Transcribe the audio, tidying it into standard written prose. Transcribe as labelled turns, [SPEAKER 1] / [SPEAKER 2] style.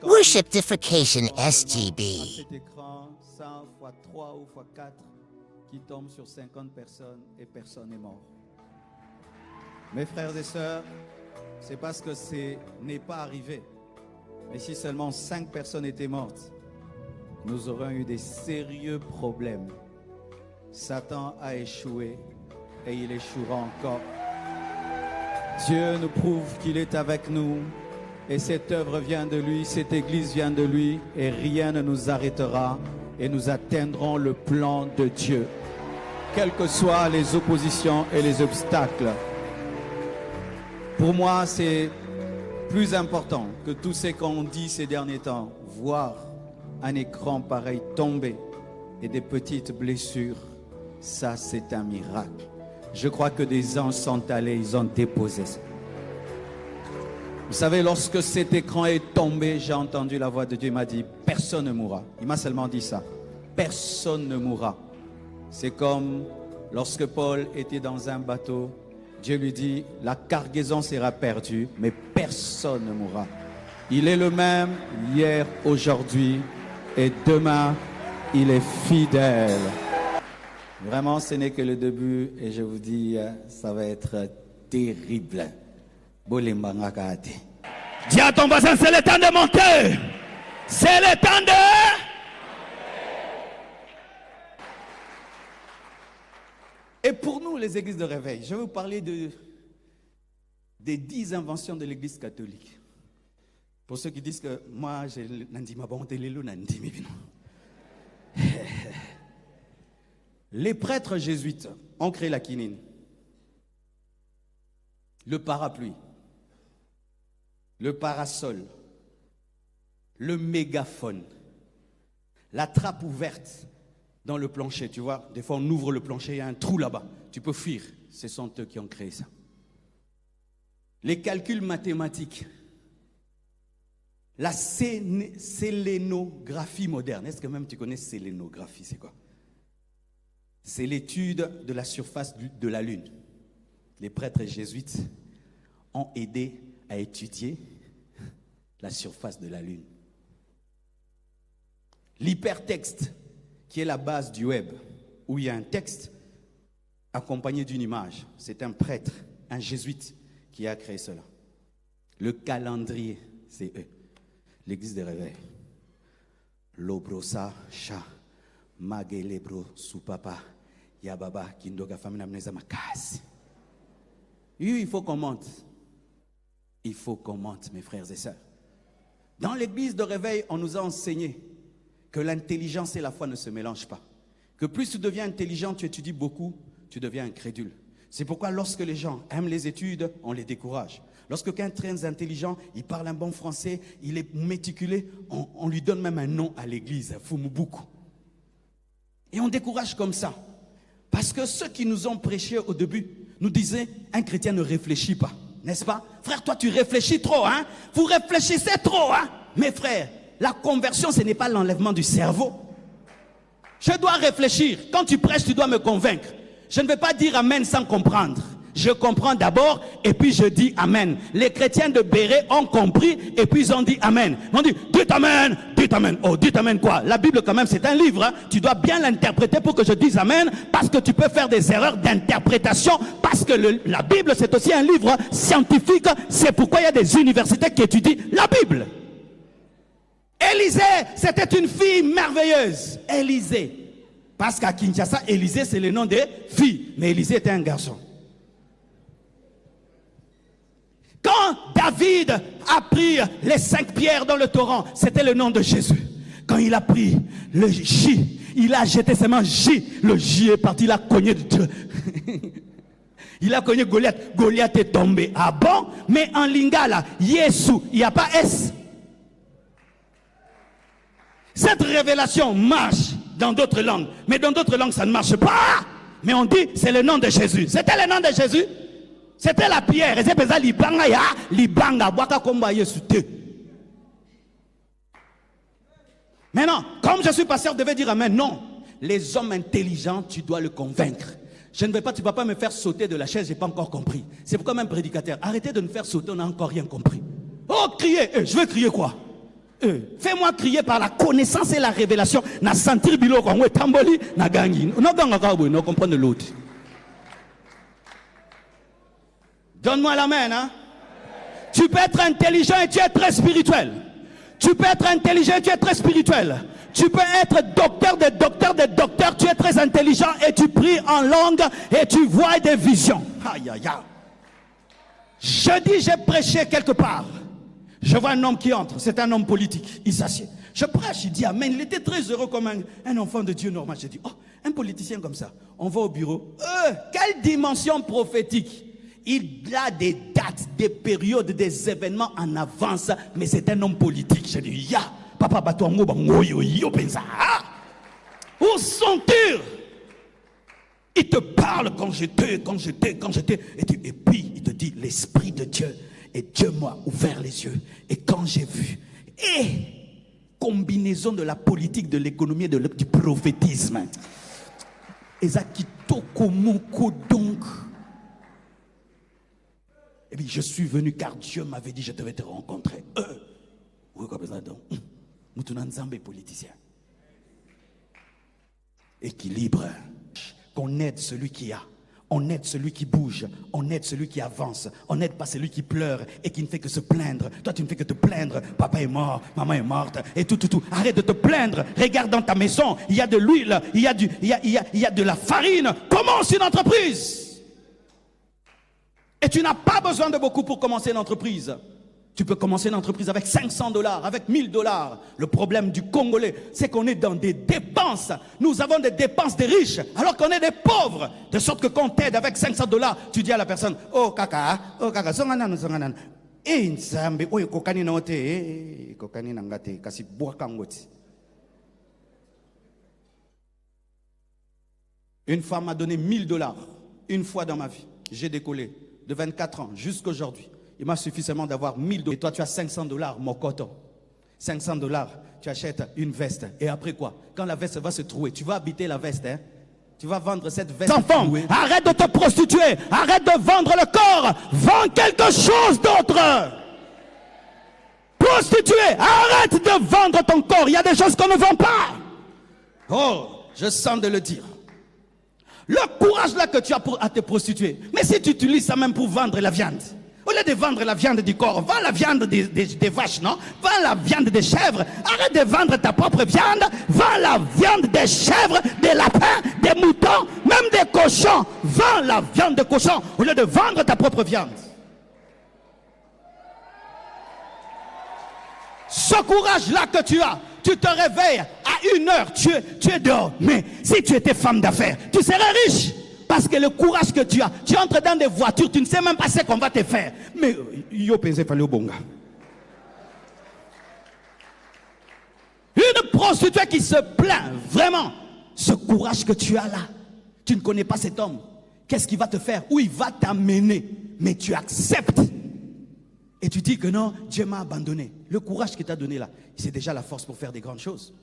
[SPEAKER 1] Worshiptification SGB.
[SPEAKER 2] Cet écran, 100 fois 3 ou fois 4 qui tombe sur 50 personnes et personne n'est mort. Mes frères et sœurs, c'est parce que ce n'est pas arrivé. Mais si seulement 5 personnes étaient mortes, nous aurions eu des sérieux problèmes. Satan a échoué et il échouera encore. Dieu nous prouve qu'il est avec nous et cette œuvre vient de lui, cette église vient de lui et rien ne nous arrêtera et nous atteindrons le plan de Dieu, quelles que soient les oppositions et les obstacles. Pour moi, c'est plus important que tout ce qu'on dit ces derniers temps. Voir un écran pareil tomber et des petites blessures, ça c'est un miracle. Je crois que des anges sont allés, ils ont déposé ça. Vous savez, lorsque cet écran est tombé, j'ai entendu la voix de Dieu, il m'a dit, personne ne mourra. Il m'a seulement dit ça, personne ne mourra. C'est comme lorsque Paul était dans un bateau, Dieu lui dit, la cargaison sera perdue, mais personne ne mourra. Il est le même hier, aujourd'hui et demain, il est fidèle. Vraiment, ce n'est que le début et je vous dis, ça va être terrible.
[SPEAKER 3] Dis à ton voisin, c'est le temps de monter. C'est le temps de...
[SPEAKER 2] Et pour nous, les églises de réveil, je vais vous parler des 10 inventions de l'église catholique. Pour ceux qui disent que moi, j'ai les prêtres jésuites ont créé la quinine, le parapluie, le parasol, le mégaphone, la trappe ouverte dans le plancher. Tu vois, des fois on ouvre le plancher, il y a un trou là-bas. Tu peux fuir. Ce sont eux qui ont créé ça. Les calculs mathématiques, la sélénographie moderne. Est-ce que même tu connais sélénographie? C'est quoi? C'est l'étude de la surface de la Lune. Les prêtres jésuites ont aidé à étudier la surface de la Lune. L'hypertexte, qui est la base du web, où il y a un texte accompagné d'une image. C'est un prêtre, un jésuite qui a créé cela. Le calendrier, c'est eux. L'église des réveils. Lobrosa, cha, magelebro, soupapa, yababa, kindoga, famina, mneza, makasi. Il faut qu'on monte. Il faut qu'on monte, mes frères et sœurs. Dans l'église de réveil, on nous a enseigné que l'intelligence et la foi ne se mélangent pas. Que plus tu deviens intelligent, tu étudies beaucoup, tu deviens incrédule. C'est pourquoi lorsque les gens aiment les études, on les décourage. Lorsque quelqu'un est très intelligent, il parle un bon français, il est méticulé, on lui donne même un nom à l'église, Fumubuku. Et on décourage comme ça. Parce que ceux qui nous ont prêché au début nous disaient, un chrétien ne réfléchit pas, n'est-ce pas? Frère, toi tu réfléchis trop, hein? Vous réfléchissez trop, hein? Mes frères, la conversion, ce n'est pas l'enlèvement du cerveau. Je dois réfléchir. Quand tu prêches, tu dois me convaincre. Je ne vais pas dire amen sans comprendre. Je comprends d'abord et puis je dis amen. Les chrétiens de Béret ont compris et puis ils ont dit amen. Ils ont dit, dites amen, dites amen. Oh, dites amen quoi? La Bible quand même c'est un livre. Hein. Tu dois bien l'interpréter pour que je dise amen. Parce que tu peux faire des erreurs d'interprétation. Parce que la Bible c'est aussi un livre scientifique. C'est pourquoi il y a des universités qui étudient la Bible. Élisée, c'était une fille merveilleuse. Élisée. Parce qu'à Kinshasa, Élisée, c'est le nom des filles. Mais Élisée était un garçon. Quand David a pris les 5 pierres dans le torrent, c'était le nom de Jésus. Quand il a pris le J, il a jeté ses mains J. Le J est parti, il a cogné de Dieu. Il a cogné Goliath. Goliath est tombé. Ah bon? Mais en lingala, Yesu, il n'y a pas S. Cette révélation marche dans d'autres langues. Mais dans d'autres langues, ça ne marche pas. Mais on dit, c'est le nom de Jésus. C'était le nom de Jésus. C'était la pierre. Maintenant, comme je suis pasteur, je devais dire amen. Non. Les hommes intelligents, tu dois le convaincre. Je ne vais pas, tu ne vas pas me faire sauter de la chaise, je n'ai pas encore compris. C'est pourquoi même prédicateur, arrêtez de nous faire sauter, on n'a encore rien compris. Oh, criez, je vais crier quoi?
[SPEAKER 3] Fais-moi crier par la connaissance et la révélation. Na sentir bilo kwa ngwe tamboli na gangi. No ganga kabwe, no comprendre l'autre. Donne-moi la main, hein. Tu peux être intelligent et tu es très spirituel. Tu peux être intelligent et tu es très spirituel. Tu peux être docteur des docteurs des docteurs. Tu es très intelligent et tu pries en langue et tu vois des visions. Aïe, aïe, aïe. Jeudi, j'ai prêché quelque part. Je vois un homme qui entre. C'est un homme politique. Il s'assied. Je prêche, il dit Amen. Il était très heureux comme un enfant de Dieu normal. J'ai dit, oh, un politicien comme ça. On va au bureau. Quelle dimension prophétique. Il a des dates, des périodes, des événements en avance, mais c'est un homme politique. Je dis, ya, papa Batouango, yo pensa. Où sont-ils? Il te parle quand j'étais. Et puis il te dit, l'Esprit de Dieu, et Dieu m'a ouvert les yeux. Et quand j'ai vu, combinaison de la politique, de l'économie et du prophétisme. Ezaki Tokomoko donc. Et puis je suis venu car Dieu m'avait dit je devais te rencontrer. Oui, comme ça donc. Nous tenons ensemble politicien. Équilibre. Qu'on aide celui qui a. On aide celui qui bouge. On aide celui qui avance. On n'aide pas celui qui pleure et qui ne fait que se plaindre. Toi, tu ne fais que te plaindre. Papa est mort, maman est morte et tout. Arrête de te plaindre. Regarde dans ta maison. Il y a de l'huile. Il y a de la farine. Commence une entreprise. Et tu n'as pas besoin de beaucoup pour commencer une entreprise. Tu peux commencer une entreprise avec $500, avec $1000. Le problème du Congolais, c'est qu'on est dans des dépenses. Nous avons des dépenses des riches, alors qu'on est des pauvres. De sorte que quand on t'aide avec $500, tu dis à la personne, oh kaka, songanan. Une femme m'a donné $1000 une fois dans ma vie. J'ai décollé de 24 ans jusqu'à aujourd'hui. Il m'a suffisamment d'avoir $1000. Et toi, tu as $500, Mokoto. $500, tu achètes une veste. Et après quoi? Quand la veste va se trouver, tu vas habiter la veste, hein? Tu vas vendre cette veste. Enfant, arrête de te prostituer. Arrête de vendre le corps. Vends quelque chose d'autre. Prostituée, arrête de vendre ton corps. Il y a des choses qu'on ne vend pas. Oh, je sens de le dire. Le courage là que tu as à te prostituer. Mais si tu utilises ça même pour vendre la viande. Au lieu de vendre la viande du corps, vends la viande des vaches, non? Vends la viande des chèvres. Arrête de vendre ta propre viande. Vends la viande des chèvres, des lapins, des moutons, même des cochons. Vends la viande des cochons au lieu de vendre ta propre viande. Ce courage-là que tu as, tu te réveilles à 1h, tu es dehors. Mais si tu étais femme d'affaires, tu serais riche. Parce que le courage que tu as, tu entres dans des voitures, tu ne sais même pas ce qu'on va te faire. Mais yo pensé fallait au bonga. Une prostituée qui se plaint, vraiment, ce courage que tu as là, tu ne connais pas cet homme. Qu'est-ce qu'il va te faire? Où il va t'amener? Mais tu acceptes. Et tu dis que non, Dieu m'a abandonné. Le courage qu'il t'a donné là, c'est déjà la force pour faire des grandes choses.